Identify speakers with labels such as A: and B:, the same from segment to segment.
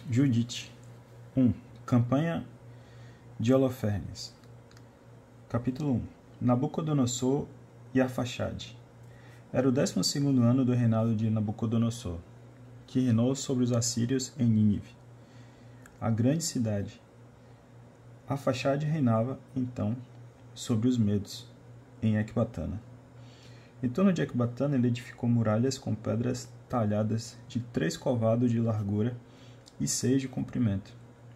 A: Judite 1. Campanha de Holofernes. Capítulo 1. Nabucodonosor e Arfaxade. Era o 12º ano do reinado de Nabucodonosor, que reinou sobre os assírios em Nínive, a grande cidade. Arfaxade reinava, então, sobre os medos, em Ecbatana. Em torno de Ecbatana ele edificou muralhas com pedras talhadas de 3 covados de largura e 6 de comprimento.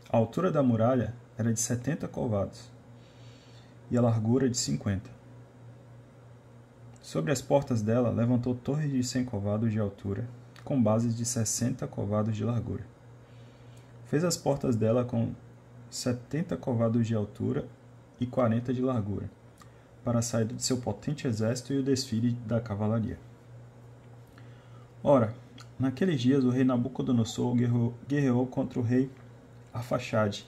A: A altura da muralha era de 70 covados e a largura de 50. Sobre as portas dela levantou torres de 100 covados de altura, com bases de 60 covados de largura. Fez as portas dela com 70 covados de altura e 40 de largura, para a saída de seu potente exército e o desfile da cavalaria. Ora, naqueles dias o rei Nabucodonosor guerreou contra o rei Arfaxade,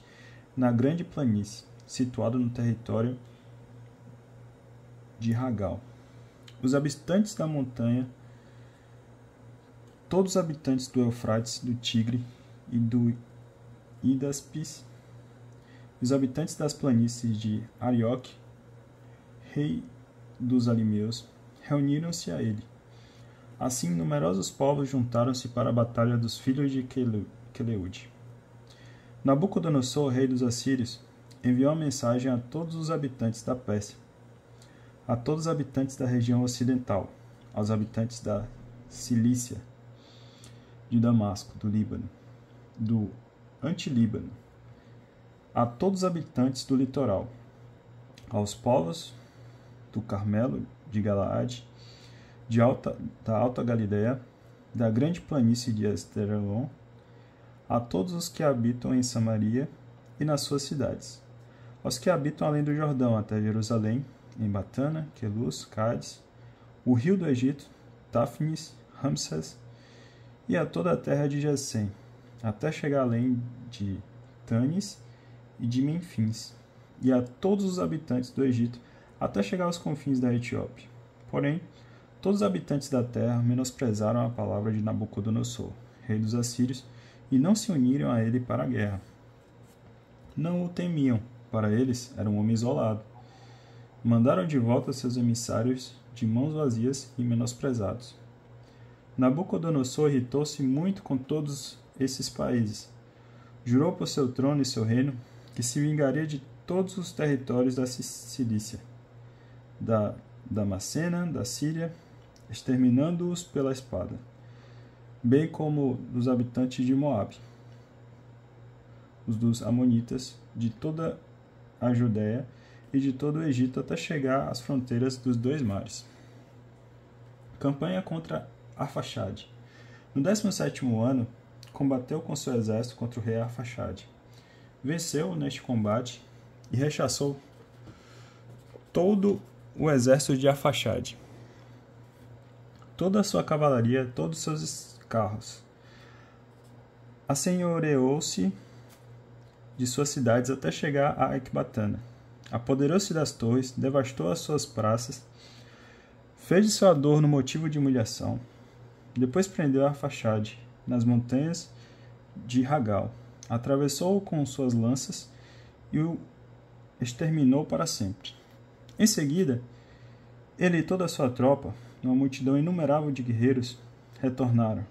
A: na grande planície, situado no território de Ragal. Os habitantes da montanha, todos os habitantes do Eufrates, do Tigre e do Hídaspes, os habitantes das planícies de Arioque, rei dos Alimeus, reuniram-se a ele. Assim, numerosos povos juntaram-se para a batalha dos filhos de Queleude. Nabucodonosor, rei dos assírios, enviou uma mensagem a todos os habitantes da Pérsia, a todos os habitantes da região ocidental, aos habitantes da Cilícia, de Damasco, do Líbano, do Antilíbano, a todos os habitantes do litoral, aos povos do Carmelo, de Galaade, da Alta Galileia, da grande planície de Esdraelon, a todos os que habitam em Samaria e nas suas cidades, aos que habitam além do Jordão até Jerusalém, em Batana, Queluz, Cádiz, o rio do Egito, Táfnis, Ramsés, e a toda a terra de Gesem, até chegar além de Tanis e de Menfins, e a todos os habitantes do Egito, até chegar aos confins da Etiópia. Porém, todos os habitantes da terra menosprezaram a palavra de Nabucodonosor, rei dos assírios, e não se uniram a ele para a guerra. Não o temiam, para eles era um homem isolado. Mandaram de volta seus emissários de mãos vazias e menosprezados. Nabucodonosor irritou-se muito com todos esses países. Jurou por seu trono e seu reino que se vingaria de todos os territórios da Cilícia, da Damascena, da Síria, exterminando-os pela espada, bem como dos habitantes de Moabe, os dos Amonitas, de toda a Judéia e de todo o Egito até chegar às fronteiras dos 2 mares. Campanha contra Arfaxade. No 17º ano, combateu com seu exército contra o rei Arfaxade. Venceu neste combate e rechaçou todo o exército de Arfaxade, toda a sua cavalaria, todos os seus carros. Assenhoreou-se de suas cidades até chegar a Ecbatana. Apoderou-se das torres, devastou as suas praças, fez de seu adorno motivo de humilhação. Depois prendeu Arfaxade nas montanhas de Ragal, atravessou-o com suas lanças e o exterminou para sempre. Em seguida, ele e toda a sua tropa, uma multidão inumerável de guerreiros, retornaram.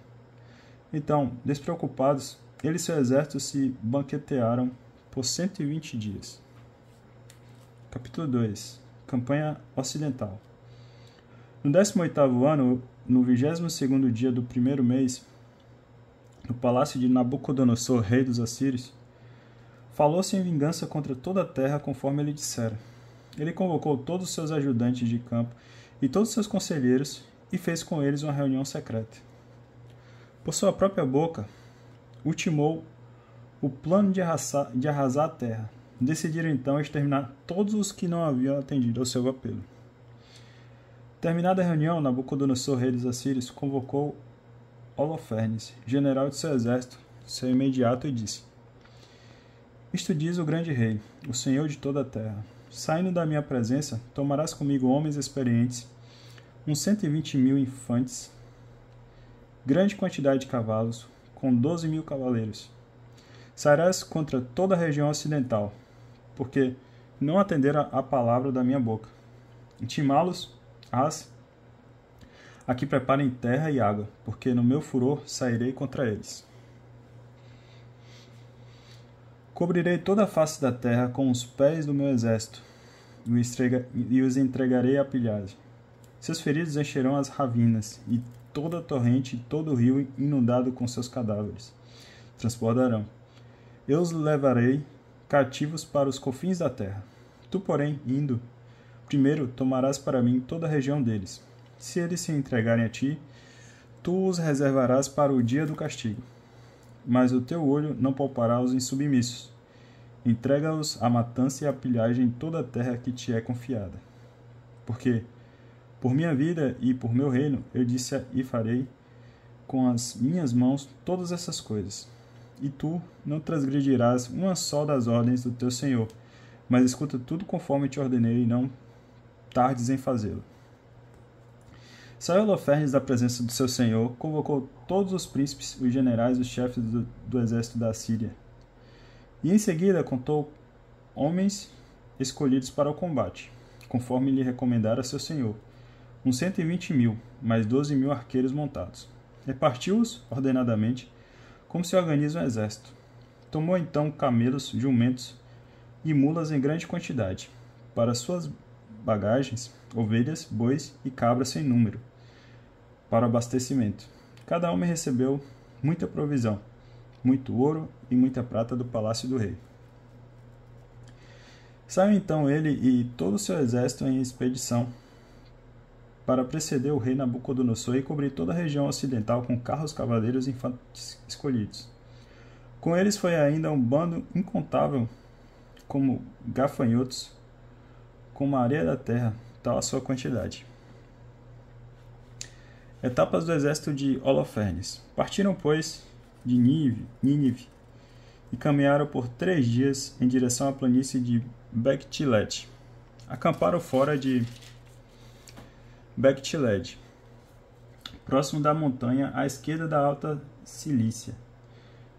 A: Então, despreocupados, ele e seu exército se banquetearam por 120 dias. Capítulo 2. Campanha Ocidental. No 18º ano, no 22º dia do 1º mês, no palácio de Nabucodonosor, rei dos assírios, falou-se em vingança contra toda a terra, conforme ele dissera. Ele convocou todos os seus ajudantes de campo e todos os seus conselheiros e fez com eles uma reunião secreta. Por sua própria boca, ultimou o plano de arrasar a terra. Decidiram então exterminar todos os que não haviam atendido ao seu apelo. Terminada a reunião, Nabucodonosor, rei dos assírios, convocou Holofernes, general de seu exército, seu imediato, e disse: Isto diz o grande rei, o senhor de toda a terra: saindo da minha presença, tomarás comigo homens experientes, uns 120.000 infantes, grande quantidade de cavalos, com 12.000 cavaleiros. Sairás contra toda a região ocidental, porque não atenderam à palavra da minha boca. Intimá-los-ás a que preparem terra e água, porque no meu furor sairei contra eles. Cobrirei toda a face da terra com os pés do meu exército, e os entregarei à pilhagem. Seus feridos encherão as ravinas, e toda a torrente e todo o rio inundado com seus cadáveres transbordarão. Eu os levarei cativos para os confins da terra. Tu, porém, indo, primeiro tomarás para mim toda a região deles. Se eles se entregarem a ti, tu os reservarás para o dia do castigo. Mas o teu olho não poupará os insubmissos. Entrega-os à matança e à pilhagem em toda a terra que te é confiada. Porque, por minha vida e por meu reino, eu disse e farei com as minhas mãos todas essas coisas. E tu não transgredirás uma só das ordens do teu Senhor, mas escuta tudo conforme te ordenei e não tardes em fazê-lo. Saiu Holofernes da presença do seu senhor, convocou todos os príncipes, os generais e os chefes do exército da Síria. E em seguida contou homens escolhidos para o combate, conforme lhe recomendara seu senhor, uns 120.000, mais 12.000 arqueiros montados. Repartiu-os ordenadamente, como se organiza um exército. Tomou então camelos, jumentos e mulas em grande quantidade, para suas bagagens, ovelhas, bois e cabras sem número, para o abastecimento. Cada homem recebeu muita provisão, muito ouro e muita prata do palácio do rei. Saiu então ele e todo o seu exército em expedição para preceder o rei Nabucodonosor e cobrir toda a região ocidental com carros, cavaleiros e infantes escolhidos. Com eles foi ainda um bando incontável, como gafanhotos, como a areia da terra, tal a sua quantidade. Etapas do exército de Holofernes. Partiram, pois, de Nínive e caminharam por 3 dias em direção à planície de Bectiled. Acamparam fora de Bectiled, próximo da montanha à esquerda da Alta Cilícia.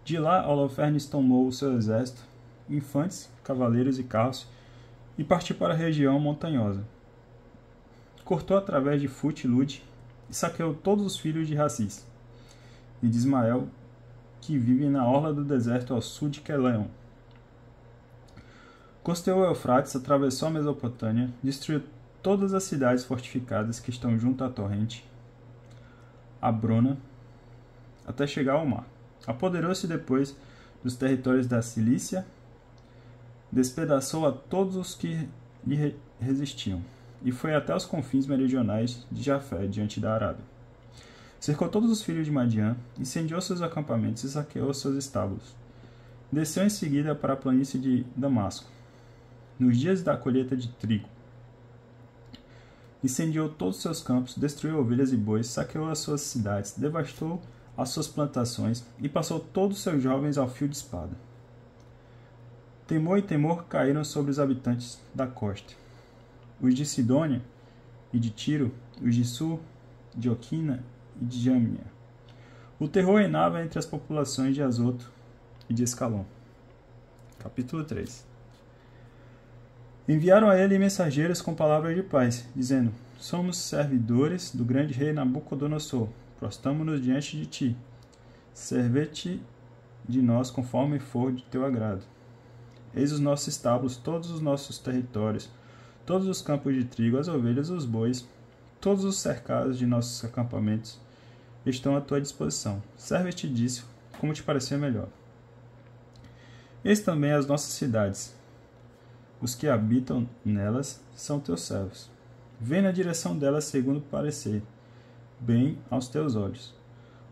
A: De lá, Holofernes tomou o seu exército, infantes, cavaleiros e carros, e partiu para a região montanhosa. Cortou através de Fut e Lud e saqueou todos os filhos de Racis e de Ismael, que vivem na orla do deserto ao sul de Queleon. Costeou o Eufrates, atravessou a Mesopotâmia, destruiu todas as cidades fortificadas que estão junto à torrente, Abrona, até chegar ao mar. Apoderou-se depois dos territórios da Cilícia, despedaçou a todos os que lhe resistiam, e foi até os confins meridionais de Jafé, diante da Arábia. Cercou todos os filhos de Madian, incendiou seus acampamentos e saqueou seus estábulos. Desceu em seguida para a planície de Damasco, nos dias da colheita de trigo. Incendiou todos os seus campos, destruiu ovelhas e bois, saqueou as suas cidades, devastou as suas plantações e passou todos os seus jovens ao fio de espada. Temor e temor caíram sobre os habitantes da costa. Os de Sidônia e de Tiro, os de Sur, de Oquina e de Jâmnia. O terror reinava entre as populações de Azoto e de Escalon. Capítulo 3. Enviaram a ele mensageiros com palavras de paz, dizendo: Somos servidores do grande rei Nabucodonosor, prostramo-nos diante de ti. Serve-te de nós conforme for de teu agrado. Eis os nossos estábulos, todos os nossos territórios, todos os campos de trigo, as ovelhas, os bois, todos os cercados de nossos acampamentos estão à tua disposição. Serve-te disso, como te parecer melhor. Eis também as nossas cidades. Os que habitam nelas são teus servos. Vem na direção delas segundo parecer, bem aos teus olhos.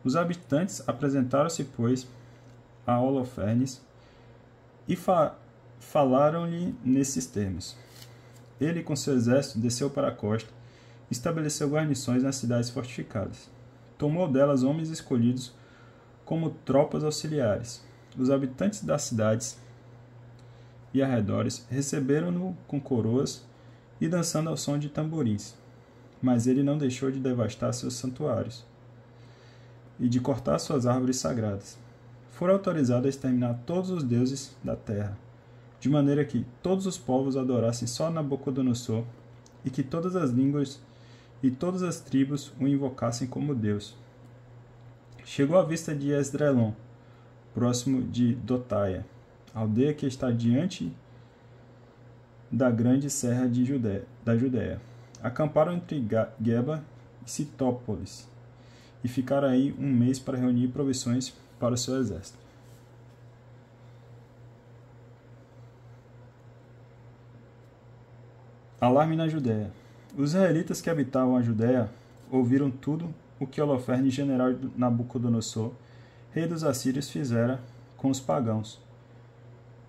A: Os habitantes apresentaram-se, pois, a Holofernes e falaram-lhe nesses termos. Ele, com seu exército, desceu para a costa e estabeleceu guarnições nas cidades fortificadas. Tomou delas homens escolhidos como tropas auxiliares. Os habitantes das cidades e arredores receberam-no com coroas e dançando ao som de tamborins. Mas ele não deixou de devastar seus santuários e de cortar suas árvores sagradas. fora autorizado a exterminar todos os deuses da terra, de maneira que todos os povos adorassem só Nabucodonosor, e que todas as línguas e todas as tribos o invocassem como Deus. Chegou à vista de Esdrelon, próximo de Dotaia, aldeia que está diante da grande serra da Judéia. Acamparam entre Geba e Citópolis, e ficaram aí um mês para reunir provisões para o seu exército. Alarme na Judéia. Os israelitas que habitavam a Judéia ouviram tudo o que Holofernes, general de Nabucodonosor, rei dos assírios, fizera com os pagãos,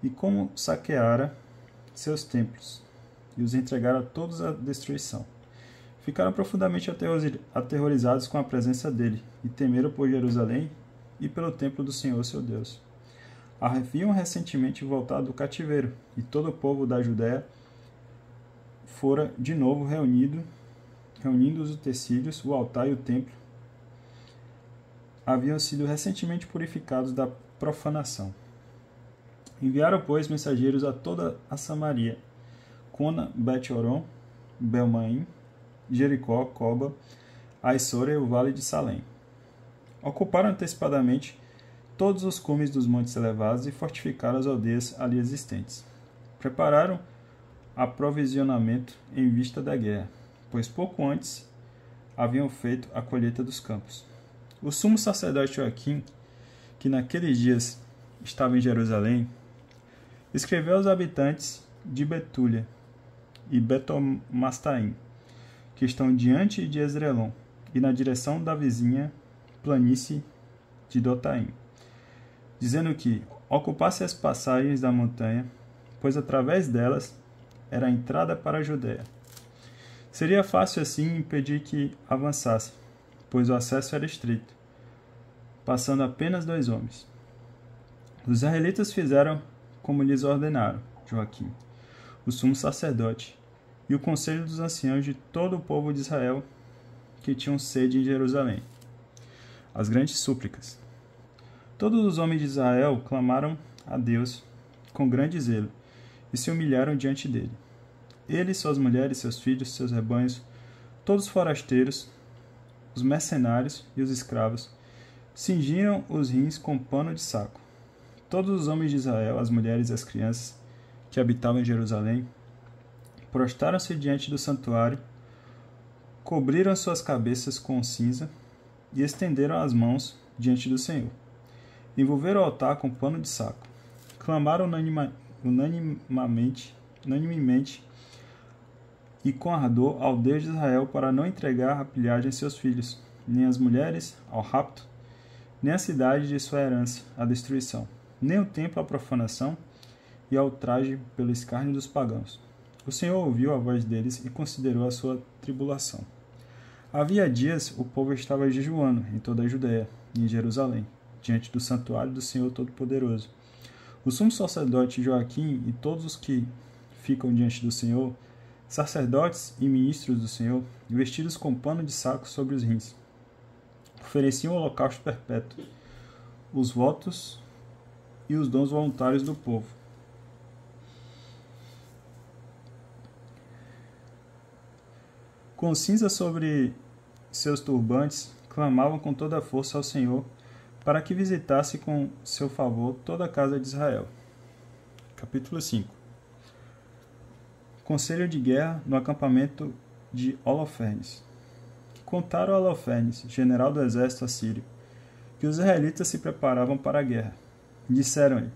A: e como saqueara seus templos, e os entregara a todos à destruição. Ficaram profundamente aterrorizados com a presença dele, e temeram por Jerusalém e pelo templo do Senhor seu Deus. Haviam recentemente voltado do cativeiro, e todo o povo da Judéia fora de novo reunindo os utensílios, o altar e o templo haviam sido recentemente purificados da profanação. Enviaram, pois, mensageiros a toda a Samaria, Cona, Bet-Horon, Belmaim, Jericó, Coba, Aissora e o vale de Salém. Ocuparam antecipadamente todos os cumes dos montes elevados e fortificaram as aldeias ali existentes. Prepararam aprovisionamento em vista da guerra, pois pouco antes haviam feito a colheita dos campos. O sumo sacerdote Joaquim, que naqueles dias estava em Jerusalém, escreveu aos habitantes de Betúlia e Betomastaim, que estão diante de Esdrelon e na direção da vizinha planície de Dotaim, dizendo que ocupasse as passagens da montanha, pois através delas era a entrada para a Judéia. Seria fácil assim impedir que avançasse, pois o acesso era estreito, passando apenas 2 homens. Os israelitas fizeram como lhes ordenaram Joaquim, o sumo sacerdote, e o conselho dos anciãos de todo o povo de Israel que tinham sede em Jerusalém. As grandes súplicas. Todos os homens de Israel clamaram a Deus com grande zelo e se humilharam diante dele. Ele, suas mulheres, seus filhos, seus rebanhos, todos os forasteiros, os mercenários e os escravos, cingiram os rins com pano de saco. Todos os homens de Israel, as mulheres e as crianças que habitavam em Jerusalém, prostraram-se diante do santuário, cobriram suas cabeças com cinza e estenderam as mãos diante do Senhor. Envolveram o altar com pano de saco. Clamaram unanimemente e com ardor ao Deus de Israel para não entregar a pilhagem a seus filhos, nem as mulheres ao rapto, nem a cidade de sua herança à destruição, nem o templo à profanação e ao ultraje pelo escárnio dos pagãos. O Senhor ouviu a voz deles e considerou a sua tribulação. Havia dias o povo estava jejuando em toda a Judéia e em Jerusalém, diante do santuário do Senhor Todo-Poderoso. O sumo sacerdote Joaquim e todos os que ficam diante do Senhor, sacerdotes e ministros do Senhor, vestidos com pano de saco sobre os rins, ofereciam o holocausto perpétuo, os votos e os dons voluntários do povo. Com cinza sobre seus turbantes, clamavam com toda a força ao Senhor para que visitasse com seu favor toda a casa de Israel. Capítulo 5. Conselho de guerra no acampamento de Holofernes. Contaram a Holofernes, general do exército assírio, que os israelitas se preparavam para a guerra. Disseram-lhe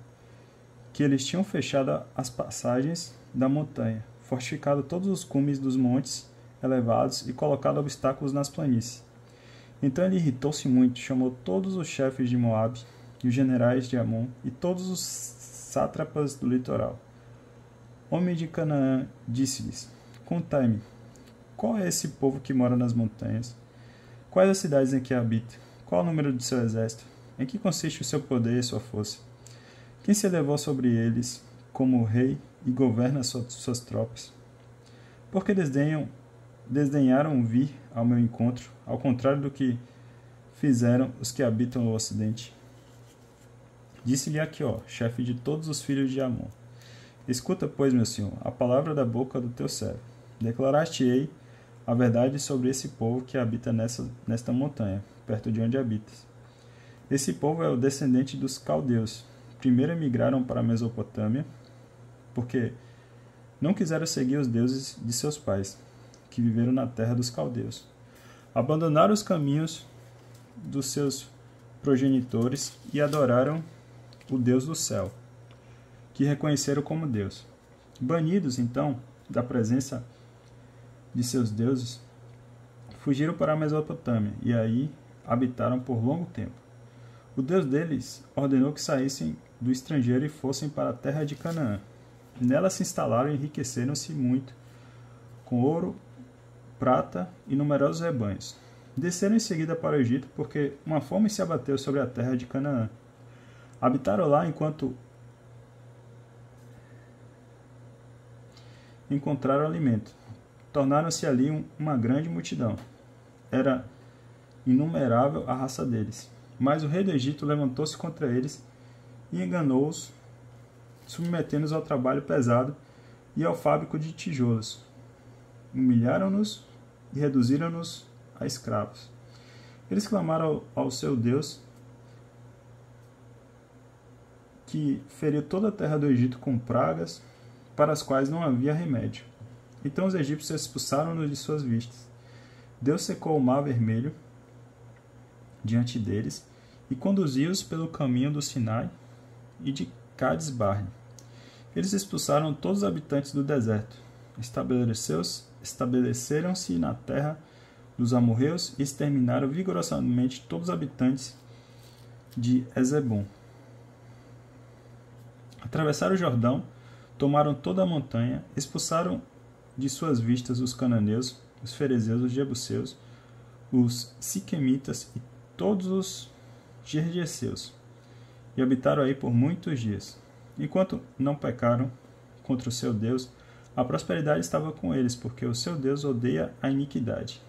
A: que eles tinham fechado as passagens da montanha, fortificado todos os cumes dos montes elevados e colocado obstáculos nas planícies. Então ele irritou-se muito, chamou todos os chefes de Moabe e os generais de Amon e todos os sátrapas do litoral. Homem de Canaã, disse-lhes: Contai-me, qual é esse povo que mora nas montanhas? Quais as cidades em que habita? Qual o número de seu exército? Em que consiste o seu poder e sua força? Quem se elevou sobre eles como rei e governa suas tropas? Por que desdenharam vir ao meu encontro, ao contrário do que fizeram os que habitam no ocidente? Disse-lhe Aquio, chefe de todos os filhos de Amon: Escuta, pois, meu senhor, a palavra da boca do teu servo. Declarar-te-ei a verdade sobre esse povo que habita nesta montanha, perto de onde habitas. Esse povo é o descendente dos caldeus. Primeiro emigraram para a Mesopotâmia, porque não quiseram seguir os deuses de seus pais, que viveram na terra dos caldeus. Abandonaram os caminhos dos seus progenitores e adoraram o Deus do céu, que reconheceram como Deus. Banidos, então, da presença de seus deuses, fugiram para a Mesopotâmia e aí habitaram por longo tempo. O Deus deles ordenou que saíssem do estrangeiro e fossem para a terra de Canaã. Nela se instalaram e enriqueceram-se muito, com ouro, prata e numerosos rebanhos. Desceram em seguida para o Egito, porque uma fome se abateu sobre a terra de Canaã. Habitaram lá enquanto encontraram alimento. Tornaram-se ali uma grande multidão. Era inumerável a raça deles. Mas o rei do Egito levantou-se contra eles e enganou-os, submetendo-os ao trabalho pesado e ao fábrico de tijolos. Humilharam-nos e reduziram-nos a escravos. Eles clamaram ao seu Deus, que feriu toda a terra do Egito com pragas, para as quais não havia remédio. Então os egípcios expulsaram-nos de suas vistas. Deus secou o mar vermelho diante deles e conduziu-os pelo caminho do Sinai e de Cades-Barne. Eles expulsaram todos os habitantes do deserto. Estabeleceram-se na terra dos amorreus e exterminaram vigorosamente todos os habitantes de Ezebom. Atravessaram o Jordão, tomaram toda a montanha, expulsaram de suas vistas os cananeus, os ferezeus, os jebuseus, os siquemitas e todos os gergeseus, e habitaram aí por muitos dias. Enquanto não pecaram contra o seu Deus, a prosperidade estava com eles, porque o seu Deus odeia a iniquidade.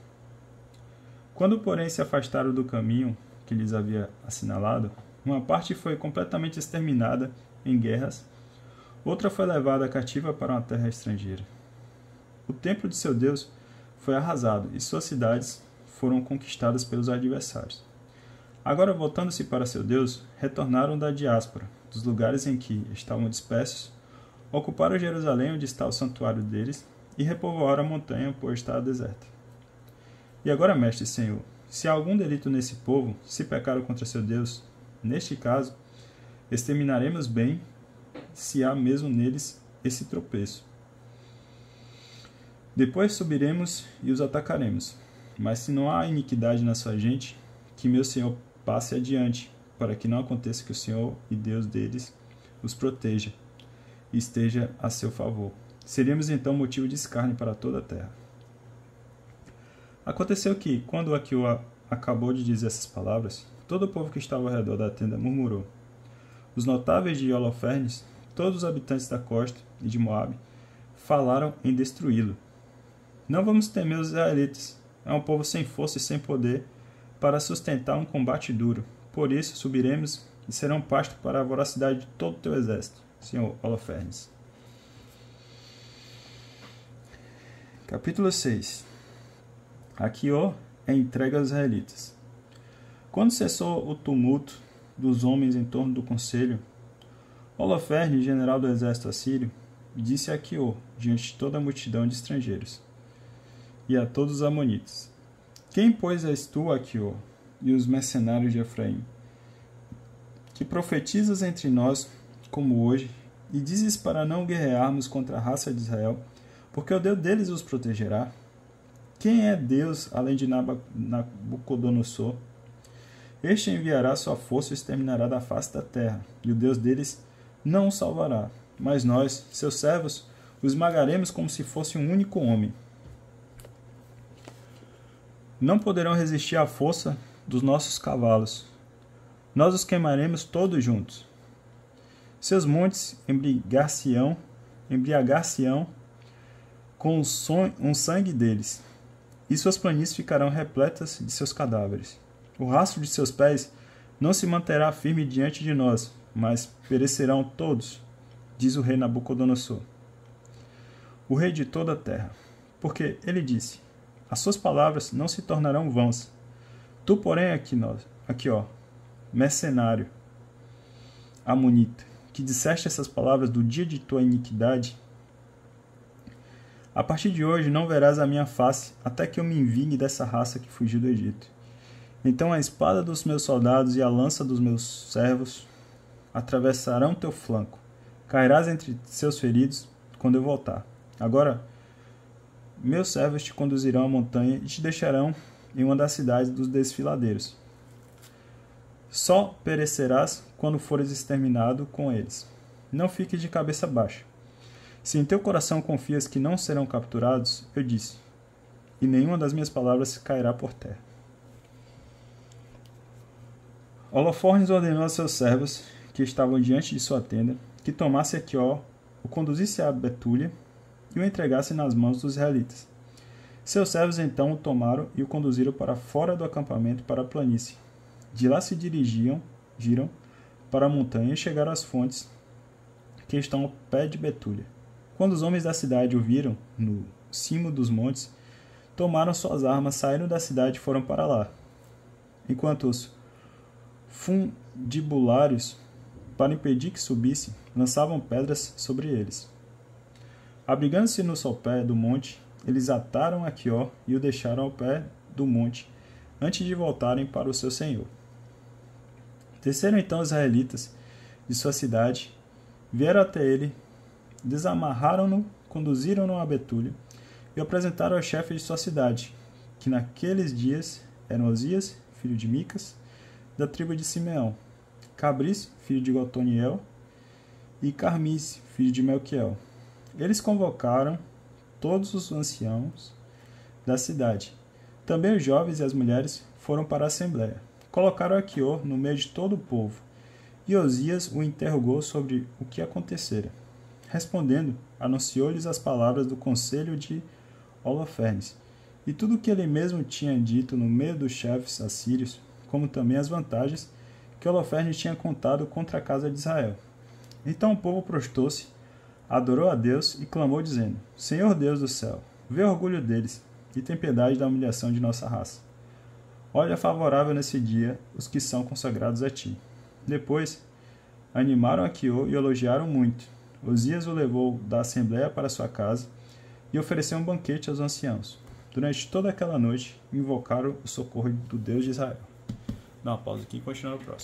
A: Quando, porém, se afastaram do caminho que lhes havia assinalado, uma parte foi completamente exterminada em guerras, outra foi levada cativa para uma terra estrangeira. O templo de seu Deus foi arrasado e suas cidades foram conquistadas pelos adversários. Agora, voltando-se para seu Deus, retornaram da diáspora, dos lugares em que estavam dispersos, ocuparam Jerusalém, onde está o santuário deles, e repovoaram a montanha, pois está deserta. E agora, mestre Senhor, se há algum delito nesse povo, se pecaram contra seu Deus, neste caso, exterminaremos bem, se há mesmo neles esse tropeço. Depois subiremos e os atacaremos. Mas se não há iniquidade na sua gente, que meu Senhor passe adiante, para que não aconteça que o Senhor e Deus deles os proteja e esteja a seu favor. Seríamos então motivo de escárnio para toda a terra. Aconteceu que, quando Aquio acabou de dizer essas palavras, todo o povo que estava ao redor da tenda murmurou. Os notáveis de Holofernes, todos os habitantes da costa e de Moabe, falaram em destruí-lo. Não vamos temer os israelitas. É um povo sem força e sem poder para sustentar um combate duro. Por isso subiremos e serão pasto para a voracidade de todo o teu exército, Senhor Holofernes. Capítulo 6. Aquio é entregue aos israelitas. Quando cessou o tumulto dos homens em torno do conselho, Holofernes, general do exército assírio, disse a Aquio, diante de toda a multidão de estrangeiros, e a todos os amonitas: Quem, pois, és tu, Aquio, e os mercenários de Efraim, que profetizas entre nós, como hoje, e dizes para não guerrearmos contra a raça de Israel, porque o Deus deles os protegerá? Quem é Deus, além de Nabucodonosor? Este enviará sua força e exterminará da face da terra, e o Deus deles não o salvará. Mas nós, seus servos, o esmagaremos como se fosse um único homem. Não poderão resistir à força dos nossos cavalos. Nós os queimaremos todos juntos. Seus montes embriagar-se-ão com o sangue deles, e suas planícies ficarão repletas de seus cadáveres. O rastro de seus pés não se manterá firme diante de nós, mas perecerão todos, diz o rei Nabucodonosor, o rei de toda a terra. Porque ele disse: as suas palavras não se tornarão vãs. Tu, porém, aqui, mercenário, amonita, que disseste essas palavras do dia de tua iniquidade, a partir de hoje não verás a minha face, até que eu me vingue dessa raça que fugiu do Egito. Então a espada dos meus soldados e a lança dos meus servos atravessarão teu flanco. Cairás entre seus feridos quando eu voltar. Agora, meus servos te conduzirão à montanha e te deixarão em uma das cidades dos desfiladeiros. Só perecerás quando fores exterminado com eles. Não fiques de cabeça baixa. Se em teu coração confias que não serão capturados, eu disse, e nenhuma das minhas palavras cairá por terra. Holofernes ordenou a seus servos, que estavam diante de sua tenda, que tomasse Aquior, o conduzisse a Betúlia e o entregasse nas mãos dos israelitas. Seus servos então o tomaram e o conduziram para fora do acampamento para a planície. De lá se giram para a montanha e chegaram às fontes que estão ao pé de Betúlia. Quando os homens da cidade o viram, no cimo dos montes, tomaram suas armas, saíram da cidade e foram para lá. Enquanto os fundibulários, para impedir que subisse, lançavam pedras sobre eles. Abrigando-se no sopé do monte, eles ataram Aquior e o deixaram ao pé do monte, antes de voltarem para o seu senhor. Desceram então os israelitas de sua cidade, vieram até ele, desamarraram-no, conduziram-no a Betúlia e o apresentaram ao chefe de sua cidade, que naqueles dias eram Osias, filho de Micas, da tribo de Simeão, Cabris, filho de Gotoniel, e Carmis, filho de Melquiel. Eles convocaram todos os anciãos da cidade. Também os jovens e as mulheres foram para a assembleia. Colocaram Aquior no meio de todo o povo, e Osias o interrogou sobre o que acontecera. Respondendo, anunciou-lhes as palavras do conselho de Holofernes, e tudo o que ele mesmo tinha dito no meio dos chefes assírios, como também as vantagens que Holofernes tinha contado contra a casa de Israel. Então o povo prostou-se, adorou a Deus e clamou, dizendo: Senhor Deus do céu, vê o orgulho deles e tem piedade da humilhação de nossa raça. Olha favorável nesse dia os que são consagrados a ti. Depois, animaram Aquior e elogiaram muito. Osias o levou da assembleia para sua casa e ofereceu um banquete aos anciãos. Durante toda aquela noite, invocaram o socorro do Deus de Israel. Dá uma pausa aqui e continua no próximo.